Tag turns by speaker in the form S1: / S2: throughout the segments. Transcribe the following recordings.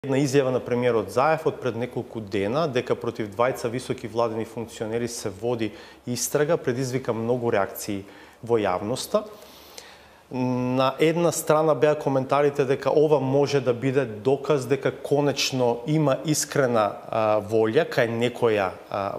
S1: Една изјава на премиерот Заев од пред неколку дена дека против двајца високи владени функционери се води истрага, предизвика многу реакции во јавноста. На една страна беа коментарите дека ова може да биде доказ дека конечно има искрена волја кај некоја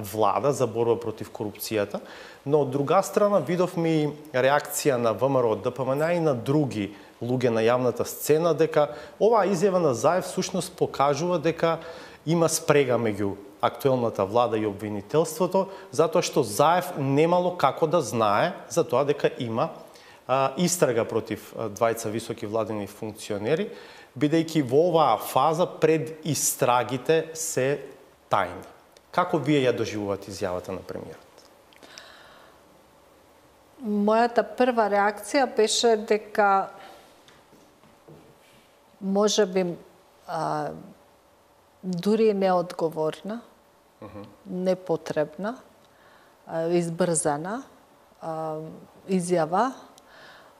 S1: влада за борба против корупцијата, но од друга страна видовме и реакција на ВМРО, ДПМН и на други луѓе на јавната сцена дека оваа изјава на Заев всушност покажува дека има спрега меѓу актуелната влада и обвинителството, затоа што Заев немало како да знае за тоа дека има истрага против двајца високи владени функционери, бидејќи во оваа фаза пред истрагите се тајни. Како вие ја доживувате изјавата на премиерот?
S2: Мојата прва реакција беше дека може би дури неодговорна, непотребна, избрзана изјава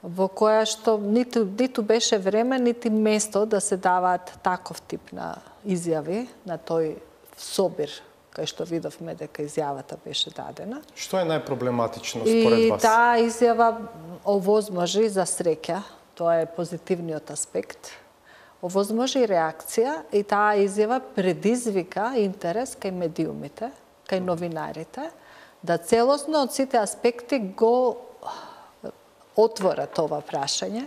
S2: во која што ниту беше време, нити место да се даваат таков тип на изјави на тој собир кај што видовме дека изјавата беше дадена.
S1: Што е најпроблематично според вас?
S2: И таа изјава овозможи, за среќа, тоа е позитивниот аспект, овозможи реакција и таа изјава предизвика интерес кај медиумите, кај новинарите, да целосно од сите аспекти го отворат ова прашање,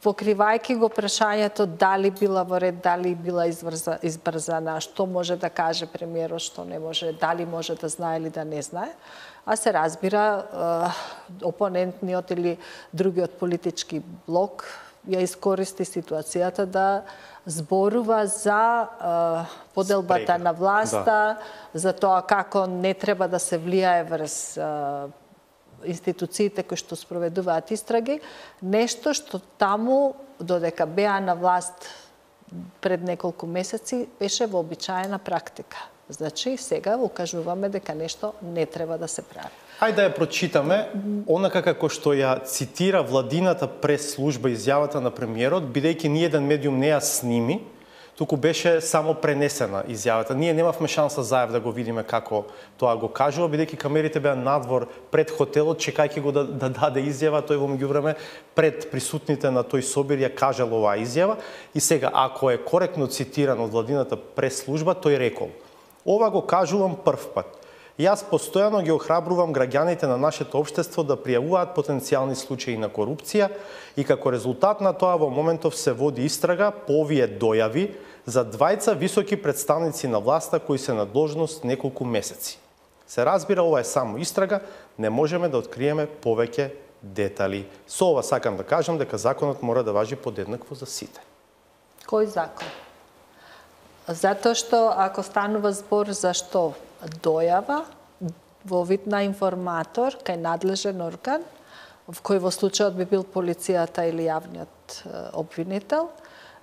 S2: покривајќи го прашањето дали била во ред, дали била избрзана, што може да каже премиерот, што не може, дали може да знае или да не знае, а се разбира опонентниот или другиот политички блок ја искористи ситуацијата да зборува за поделбата на власта, за тоа како не треба да се влијае врз институциите кои што спроведуваат истраги, нешто што таму, додека беа на власт пред неколку месеци, беше вообичаена практика. Значи, сега укажуваме дека нешто не треба да се прави.
S1: Хајде да ја прочитаме, онака како што ја цитира владината прес-служба изјавата на премиерот, бидејќи ниеден медиум не ја сними, туку беше само пренесена изјавата. Ние немавме шанса Заев да го видиме како тоа го кажува, бидејќи камерите беа надвор пред хотелот, чекајќи го да даде изјава, тој во меѓувреме пред присутните на тој собир ја кажал оваа изјава. И сега, ако е коректно цитиран од владината прес-служба, тој рекол: "Ова го кажувам прв пат. Јас постојано ги охрабрувам граѓаните на нашето општество да пријавуваат потенцијални случаи на корупција и како резултат на тоа во моментов се води истрага по овие дојави за двајца високи представници на власта кои се на должност неколку месеци. Се разбира, ова е само истрага, не можеме да откриеме повеќе детали." Со ова сакам да кажам дека законот мора да важи подеднакво за сите.
S2: Кој закон? Затоа што ако станува збор за што дојава во вид на информатор кај надлежен орган, в кој во случајот би бил полицијата или јавниот обвинител,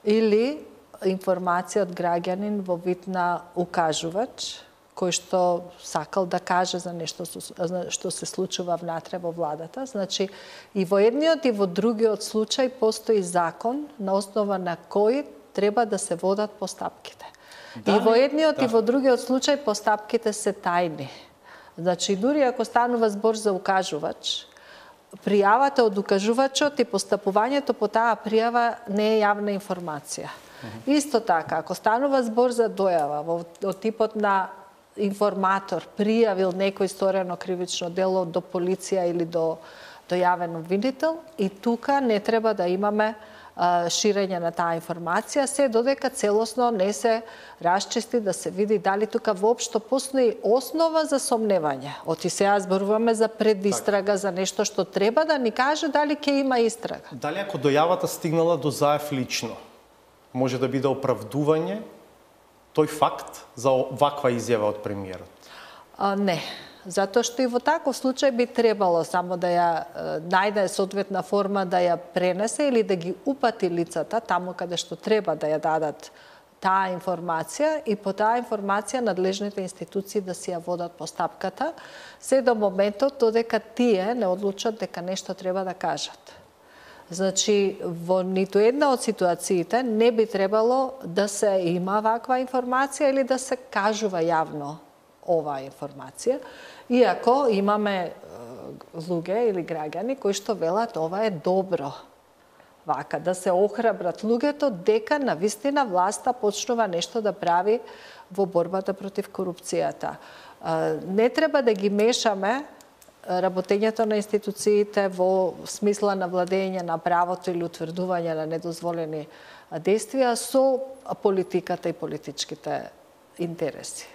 S2: или информација од граѓанин во вид на укажувач, кој што сакал да каже за нешто што се случува внатре во владата. Значи, и во едниот и во другиот случај постои закон на основа на кој треба да се водат постапките. И во едниот и во другиот случај постапките се тајни. Значи, дури ако станува збор за укажувач, пријавата од укажувачот и постапувањето по таа пријава не е јавна информација. Исто така, ако станува збор за дојава од типот на информатор пријавил некој сторено кривично дело до полиција или до јавен обвинител, и тука не треба да имаме ширење на таа информација, се додека целосно не се расчисти да се види дали тука воопшто постои основа за сомневање. Оти сега зборуваме за предистрага, за нешто што треба да ни каже дали ќе има истрага.
S1: Дали ако дојавата стигнала до Заев лично, може да биде оправдување тој факт за ваква изјава од премиерот?
S2: Не. Затоа што и во таков случај би требало само да ја најде соодветна форма да ја пренесе или да ги упати лицата таму каде што треба да ја дадат таа информација и по таа информација надлежните институции да си ја водат постапката, се до моментот додека тие не одлучат дека нешто треба да кажат. Значи, во ниту една од ситуациите не би требало да се има ваква информација или да се кажува јавно оваа информација, иако имаме луѓе или граѓани кои што велат ова е добро. Вака, да се охрабрат луѓето дека навистина власта почнува нешто да прави во борбата против корупцијата. Не треба да ги мешаме работењето на институциите во смисла на владење на правото или утврдување на недозволени действија со политиката и политичките интереси.